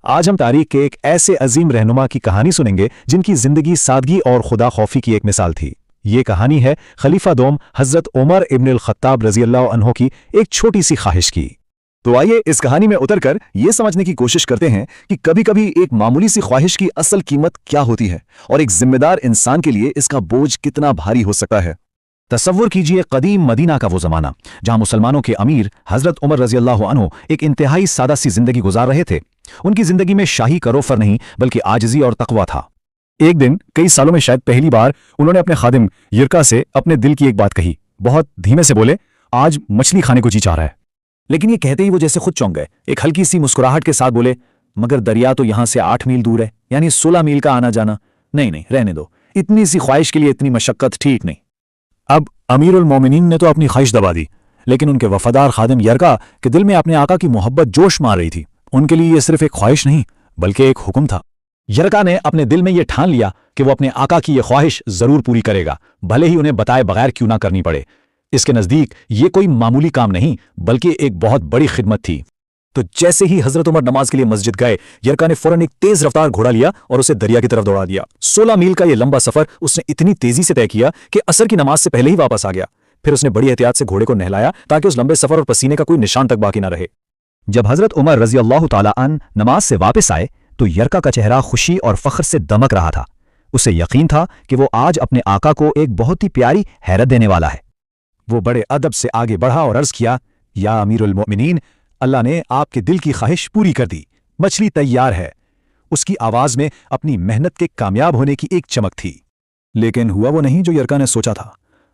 آج ہم تاریخ کے ایک ایسے عظیم رہنما کی کہانی سنیں گے جن کی زندگی سادگی اور خدا خوفی کی ایک مثال تھی۔ یہ کہانی ہے خلیفہ دوم حضرت عمر ابن الخطاب رضی اللہ عنہ کی ایک چھوٹی سی خواہش کی۔ تو آئیے اس کہانی میں اتر کر یہ سمجھنے کی کوشش کرتے ہیں کہ کبھی کبھی ایک معمولی سی خواہش کی اصل قیمت کیا ہوتی ہے اور ایک ذمہ دار انسان کے لیے اس کا بوجھ کتنا بھاری ہو سکتا ہے۔ تصور کیجئے قدیم مدینہ کا وہ زمانہ جہاں مسلمانوں کے امیر حضرت عمر رضی اللہ عنہ ایک انتہائی سادہ سی زندگی گزار رہے تھے۔ ان کی زندگی میں شاہی کروفر نہیں بلکہ عاجزی اور تقویٰ تھا۔ ایک دن کئی سالوں میں شاید پہلی بار انہوں نے اپنے خادم یرکا سے اپنے دل کی ایک بات کہی۔ بہت دھیمے سے بولے، آج مچھلی کھانے کو جی چاہ رہا ہے۔ لیکن یہ کہتے ہی وہ جیسے خود چونک گئے۔ ایک ہلکی سی مسکراہٹ کے ساتھ بولے، مگر دریا تو یہاں سے 8 میل دور ہے، یعنی 16 میل کا آنا جانا۔ نہیں رہنے دو، اتنی سی خواہش کے لیے اتنی مشقت ٹھیک نہیں۔ اب امیر المومنین نے تو اپنی خواہش دبا دی، لیکن ان کے وفادار خادم یرکا کے دل میں اپنے آقا کی محبت جوش مار رہی تھی۔ ان کے لیے یہ صرف ایک خواہش نہیں بلکہ ایک حکم تھا۔ یرکا نے اپنے دل میں یہ ٹھان لیا کہ وہ اپنے آقا کی یہ خواہش ضرور پوری کرے گا، بھلے ہی انہیں بتائے بغیر کیوں نہ کرنی پڑے۔ اس کے نزدیک یہ کوئی معمولی کام نہیں بلکہ ایک بہت بڑی خدمت تھی۔ تو جیسے ہی حضرت عمر نماز کے لیے مسجد گئے، یرکا نے فوراً ایک تیز رفتار گھوڑا لیا اور اسے دریا کی طرف دوڑا دیا۔ 16 میل کا یہ لمبا سفر اس نے اتنی تیزی سے طے کیا کہ عصر کی نماز سے پہلے ہی واپس آ گیا۔ پھر اس نے بڑی احتیاط سے گھوڑے کو نہلایا تاکہ اس لمبے سفر اور پسینے کا کوئی نشان تک باقی نہ رہے۔ جب حضرت عمر رضی اللہ تعالیٰ عنہ نماز سے واپس آئے تو یرکا کا چہرہ خوشی اور فخر سے دمک رہا تھا۔ اسے یقین تھا کہ وہ آج اپنے آقا کو ایک بہت ہی پیاری حیرت دینے والا ہے۔ وہ بڑے ادب سے آگے بڑھا اور عرض کیا، یا امیر المؤمنین، اللہ نے آپ کے دل کی خواہش پوری کر دی، مچھلی تیار ہے۔ اس کی آواز میں اپنی محنت کے کامیاب ہونے کی ایک چمک تھی۔ لیکن ہوا وہ نہیں جو یرکا نے سوچا تھا۔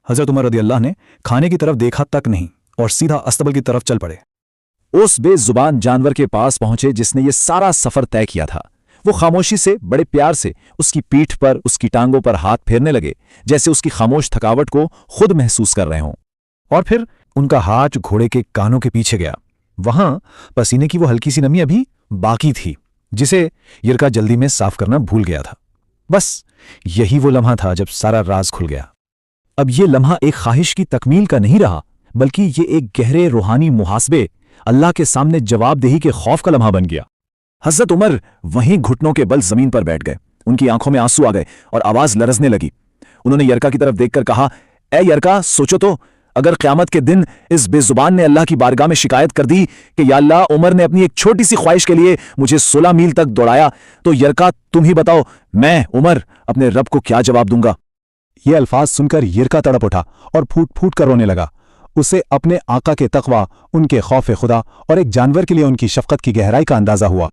حضرت عمر رضی اللہ نے کھانے کی طرف دیکھا تک نہیں اور سیدھا استبل کی طرف چل پڑے۔ اس بے زبان جانور کے پاس پہنچے جس نے یہ سارا سفر طے کیا تھا۔ وہ خاموشی سے بڑے پیار سے اس کی پیٹھ پر، اس کی ٹانگوں پر ہاتھ پھیرنے لگے جیسے اس کی خاموش تھکاوٹ کو خود محسوس کر رہے ہوں۔ اور پھر ان کا ہاتھ گھوڑے کے کانوں کے پیچھے گیا۔ وہاں پسینے کی وہ ہلکی سی نمی ابھی باقی تھی جسے یرکا جلدی میں صاف کرنا بھول گیا تھا۔ بس یہی وہ لمحہ تھا جب سارا راز کھل گیا۔ اب یہ لمحہ ایک خواہش کی تکمیل کا نہیں رہا بلکہ یہ ایک گہرے روحانی محاسبے، اللہ کے سامنے جواب دہی کے خوف کا لمحہ بن گیا۔ حضرت عمر وہیں گھٹنوں کے بل زمین پر بیٹھ گئے۔ ان کی آنکھوں میں آنسو آ گئے اور آواز لرزنے لگی۔ انہوں نے یرکا کی طرف دیکھ کر کہا، اے یرکا، سوچو تو، اگر قیامت کے دن اس بے زبان نے اللہ کی بارگاہ میں شکایت کر دی کہ یا اللہ، عمر نے اپنی ایک چھوٹی سی خواہش کے لیے مجھے 16 میل تک دوڑایا، تو یرکا تم ہی بتاؤ، میں عمر اپنے رب کو کیا جواب دوں گا؟ یہ الفاظ سن کر یرکا تڑپ اٹھا اور پھوٹ پھوٹ کر رونے لگا۔ اسے اپنے آقا کے تقویٰ، ان کے خوف خدا اور ایک جانور کے لیے ان کی شفقت کی گہرائی کا اندازہ ہوا۔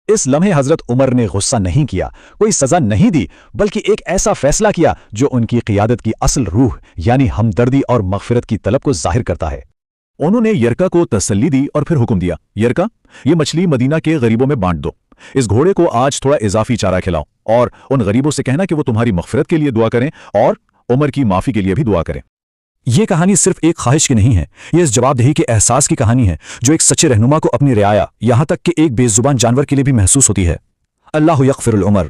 اس لمحے حضرت عمر نے غصہ نہیں کیا، کوئی سزا نہیں دی، بلکہ ایک ایسا فیصلہ کیا جو ان کی قیادت کی اصل روح یعنی ہمدردی اور مغفرت کی طلب کو ظاہر کرتا ہے۔ انہوں نے یرکا کو تسلی دی اور پھر حکم دیا، یرکا، یہ مچھلی مدینہ کے غریبوں میں بانٹ دو۔ اس گھوڑے کو آج تھوڑا اضافی چارہ کھلاؤ اور ان غریبوں سے کہنا کہ وہ تمہاری مغفرت کے لیے دعا کریں اور عمر کی معافی کے لیے بھی دعا کریں۔ یہ کہانی صرف ایک خواہش کی نہیں ہے، یہ اس جواب دہی کے احساس کی کہانی ہے جو ایک سچے رہنما کو اپنی رعایا، یہاں تک کہ ایک بے زبان جانور کے لیے بھی محسوس ہوتی ہے۔ اللہ یغفر العمر۔